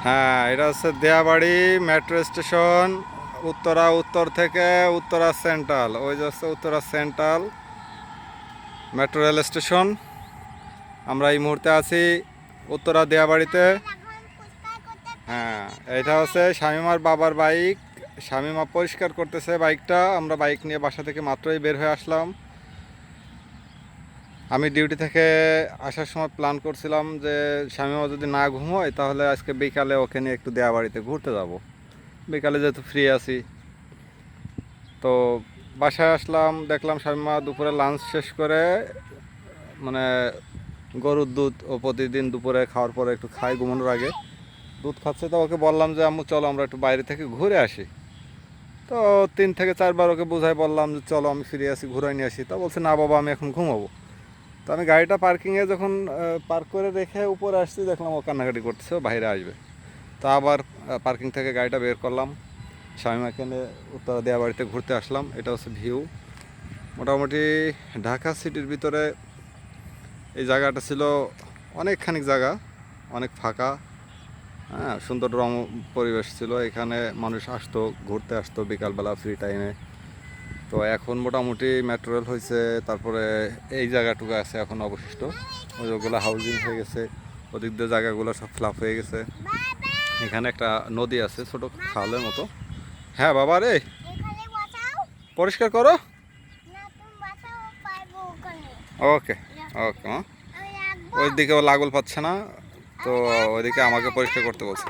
হ্যাঁ, এটা হচ্ছে দেয়াবাড়ি মেট্রো স্টেশন। উত্তরা উত্তর থেকে উত্তরা সেন্ট্রাল, ওই যে হচ্ছে Uttara central metro rail station. আমরা এই মুহূর্তে আছি উত্তরা দেয়াবাড়িতে। হ্যাঁ, এটা হচ্ছে শামিমার বাবার বাইক। শামিমা পরিষ্কার করতেছে বাইকটা। আমরা বাইক নিয়ে বাসা থেকে মাত্রই বের হয়ে আসলাম। আমি ডিউটি থেকে আসার সময় প্ল্যান করছিলাম যে শামিমা যদি না ঘুমোয় তাহলে আজকে বিকালে ওকে নিয়ে একটু দেয়াবাড়িতে ঘুরতে যাব। বিকালে যেহেতু ফ্রি আছি, তো বাসায় আসলাম, দেখলাম শামিমা দুপুরে লাঞ্চ শেষ করে মানে গরুর দুধ ও প্রতিদিন দুপুরে খাওয়ার পরে একটু খাই ঘুমানোর আগে, দুধ খাচ্ছে। তো ওকে বললাম যে আম্মু চলো আমরা একটু বাইরে থেকে ঘুরে আসি। তো 3 থেকে 4 বার ওকে বোঝাই বললাম যে চলো আমি ফিরে আসি, ঘুরাই নিয়ে আসি। তা বলছে না বাবা, আমি এখন ঘুমাবো। তো আমি গাড়িটা পার্কিংয়ে যখন পার্ক করে রেখে উপরে আসছি, দেখলাম ও কান্নাকাটি করতেছে, ও বাইরে আসবে। তো আবার পার্কিং থেকে গাড়িটা বের করলাম, শামিমাকে নিয়ে উত্তরা দেয়াবাড়িতে ঘুরতে আসলাম। এটা হচ্ছে ভিউ। মোটামুটি ঢাকা সিটির ভিতরে এই জায়গাটা ছিল অনেকখানি জায়গা, অনেক ফাঁকা। হ্যাঁ, সুন্দর পরিবেশ ছিল। এখানে মানুষ আসতো, ঘুরতে আসতো বিকালবেলা ফ্রি টাইমে। তো এখন মোটামুটি মেট্রো রেল হয়েছে, তারপরে এই জায়গাটুকু আছে এখন অবশিষ্ট। ওইগুলো হাউজিং হয়ে গেছে, ওদিক দিয়ে জায়গাগুলো সব ফ্লাপ হয়ে গেছে। এখানে একটা নদী আছে ছোট খালের মতো। হ্যাঁ বাবা রে, পরিষ্কার করো। ওকে ওকে, ওই দিকে ও লাগল পাচ্ছে না, তো ওইদিকে আমাকে পরিষ্কার করতে বলছে।